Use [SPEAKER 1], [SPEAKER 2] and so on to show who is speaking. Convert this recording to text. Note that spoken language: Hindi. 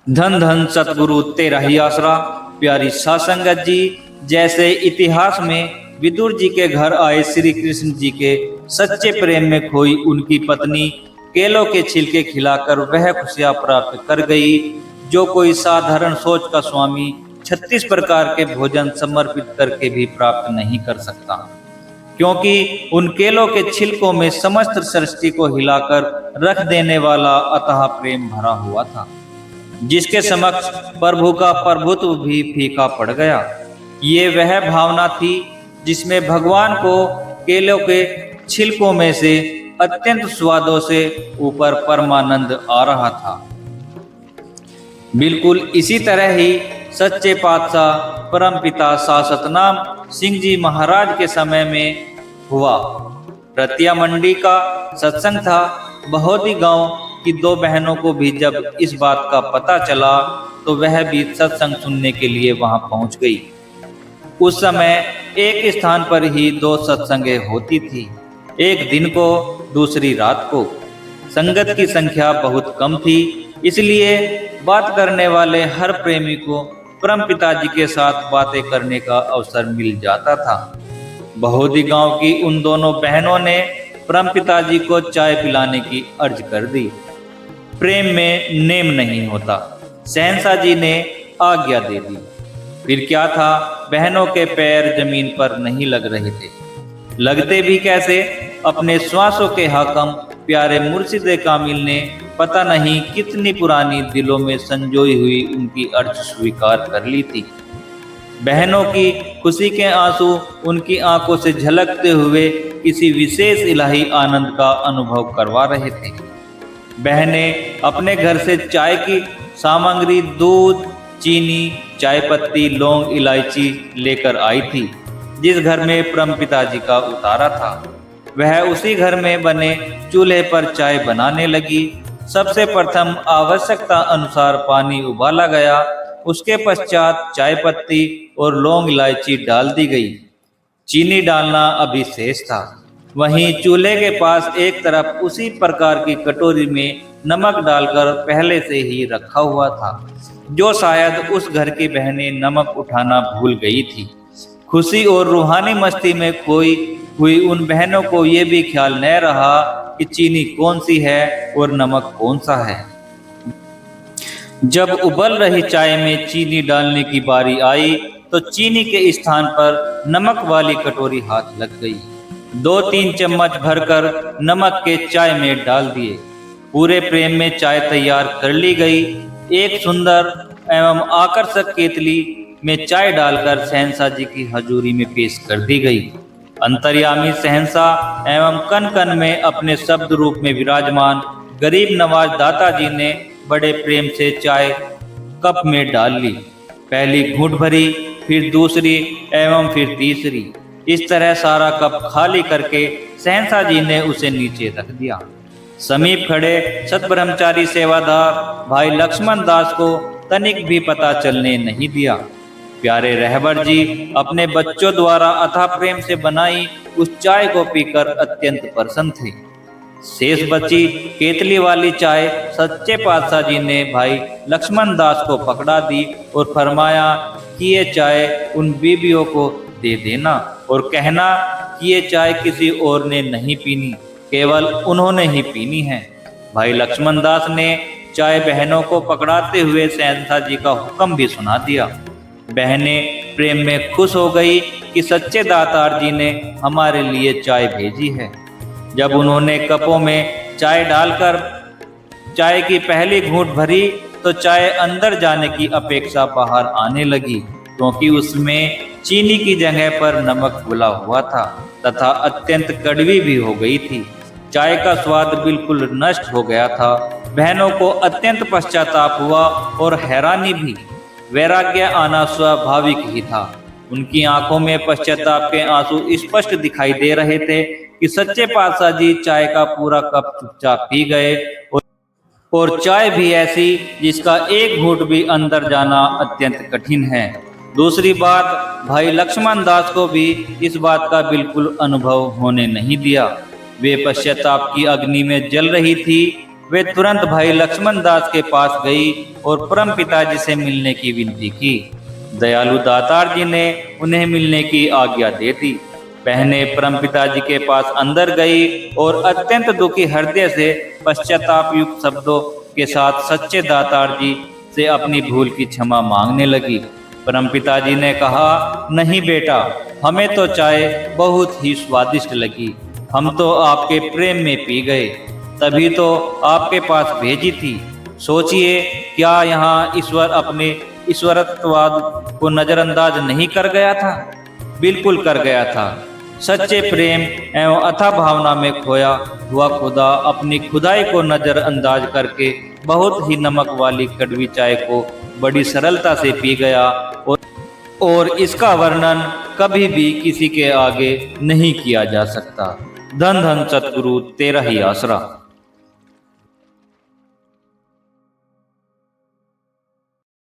[SPEAKER 1] धन धन सतगुरु तेरा ही आसरा। प्यारी सासंगत जी, जैसे इतिहास में विदुर जी के घर आए श्री कृष्ण जी के सच्चे प्रेम में खोई उनकी पत्नी केलों के छिलके खिलाकर वह खुशियां प्राप्त कर गई, जो कोई साधारण सोच का स्वामी 36 प्रकार के भोजन समर्पित करके भी प्राप्त नहीं कर सकता, क्योंकि उन केलों के छिलकों में समस्त सृष्टि को हिलाकर रख देने वाला अथाह प्रेम भरा हुआ था, जिसके समक्ष प्रभु का प्रभुत्व भी फीका पड़ गया। ये वह भावना थी जिसमें भगवान को केलों के छिलकों में से अत्यंत स्वादों से ऊपर परमानंद आ रहा था। बिल्कुल इसी तरह ही सच्चे पातशाह परमपिता शासतनाम सिंह जी महाराज के समय में हुआ। रतिया मंडी का सत्संग था। बहोदी गांव की दो बहनों को भी जब इस बात का पता चला तो वह भी सत्संग सुनने के लिए वहां पहुंच गई। उस समय एक स्थान पर ही दो सत्संगें होती थी, एक दिन को दूसरी रात को। संगत की संख्या बहुत कम थी, इसलिए बात करने वाले हर प्रेमी को परम पिताजी के साथ बातें करने का अवसर मिल जाता था। बहोदी गांव की उन दोनों बहनों ने परम पिताजी को चाय पिलाने की अर्ज कर दी। प्रेम में नेम नहीं होता, शहंशाह जी ने आज्ञा दे दी। फिर क्या था, बहनों के पैर जमीन पर नहीं लग रहे थे। लगते भी कैसे? अपने श्वासों के हाकम प्यारे मुर्शिद कामिल ने पता नहीं कितनी पुरानी दिलों में संजोई हुई उनकी अर्ज स्वीकार कर ली थी। बहनों की खुशी के आंसू उनकी आंखों से झलकते हुए किसी विशेष इलाही आनंद का अनुभव करवा रहे थे। बहनें अपने घर से चाय की सामग्री दूध, चीनी, चाय पत्ती, लौंग, इलायची लेकर आई थी। जिस घर में परम पिताजी का उतारा था वह उसी घर में बने चूल्हे पर चाय बनाने लगी। सबसे प्रथम आवश्यकता अनुसार पानी उबाला गया, उसके पश्चात चाय पत्ती और लौंग इलायची डाल दी गई। चीनी डालना अभी शेष था। वहीं चूल्हे के पास एक तरफ उसी प्रकार की कटोरी में नमक डालकर पहले से ही रखा हुआ था, जो शायद उस घर की बहनें नमक उठाना भूल गई थी। खुशी और रूहानी मस्ती में खोई हुई उन बहनों को ये भी ख्याल न रहा कि चीनी कौन सी है और नमक कौन सा है। जब उबल रही चाय में चीनी डालने की बारी आई तो चीनी के स्थान पर नमक वाली कटोरी हाथ लग गई। 2-3 चम्मच भरकर नमक के चाय में डाल दिए। पूरे प्रेम में चाय तैयार कर ली गई। एक सुंदर एवं आकर्षक केतली में चाय डालकर शहंशाह जी की हजूरी में पेश कर दी गई। अंतर्यामी शहंशाह एवं कन कन में अपने शब्द रूप में विराजमान गरीब नवाज दाता जी ने बड़े प्रेम से चाय कप में डाल ली। पहली घूंट भरी, फिर दूसरी एवं फिर तीसरी। इस तरह सारा कप खाली करके शहंशाह जी ने उसे नीचे रख दिया। समीप खड़े सतब्रह्मचारी सेवादार भाई लक्ष्मण दास को तनिक भी पता चलने नहीं दिया। प्यारे रहबर जी अपने बच्चों द्वारा अथाह प्रेम से बनाई उस चाय को पीकर अत्यंत प्रसन्न थे। शेष बची केतली वाली चाय सच्चे पातशाह जी ने भाई लक्ष्मण दास को पकड़ा दी और फरमाया कि ये चाय उन बीबियों को दे देना और कहना कि ये चाय किसी और ने नहीं पीनी, केवल उन्होंने ही पीनी है। भाई लक्ष्मण दास ने चाय बहनों को पकड़ाते हुए शहंशाह जी का हुक्म भी सुना दिया। बहनें प्रेम में खुश हो गई कि सच्चे दातार जी ने हमारे लिए चाय भेजी है। जब उन्होंने कपों में चाय डालकर चाय की पहली घूंट भरी तो चाय अंदर जाने की अपेक्षा बाहर आने लगी, क्योंकि उसमें चीनी की जगह पर नमक घुला हुआ था तथा अत्यंत कड़वी भी हो गई थी। चाय का स्वाद बिल्कुल नष्ट हो गया था। बहनों को अत्यंत पश्चाताप हुआ और हैरानी भी। वैराग्य आना स्वाभाविक ही था। उनकी आंखों में पश्चाताप के आंसू स्पष्ट दिखाई दे रहे थे कि सच्चे पातशाह जी चाय का पूरा कप चुपचाप पी गए और चाय भी ऐसी जिसका एक घूंट भी अंदर जाना अत्यंत कठिन है। दूसरी बात, भाई लक्ष्मण दास को भी इस बात का बिल्कुल अनुभव होने नहीं दिया। वे पश्चाताप की अग्नि में जल रही थी वे तुरंत भाई लक्ष्मण दास के पास गई और परम पिताजी से मिलने की विनती की। दयालु दातार जी ने उन्हें मिलने की आज्ञा दे दी। बहनें परम पिताजी के पास अंदर गई और अत्यंत दुखी हृदय से पश्चाताप युक्त शब्दों के साथ सच्चे दातार जी से अपनी भूल की क्षमा मांगने लगी। परम पिताजी ने कहा, नहीं बेटा, हमें तो चाय बहुत ही स्वादिष्ट लगी, हम तो आपके प्रेम में पी गए, तभी तो आपके पास भेजी थी। सोचिए, क्या यहाँ ईश्वर अपने ईश्वरत्ववाद को नजरअंदाज नहीं कर गया था? बिल्कुल कर गया था। सच्चे प्रेम एवं अथाह भावना में खोया हुआ खुदा अपनी खुदाई को नजरअंदाज करके बहुत ही नमक वाली कड़वी चाय को बड़ी सरलता से पी गया और इसका वर्णन कभी भी किसी के आगे नहीं किया जा सकता। धन धन सतगुरु तेरा ही आसरा।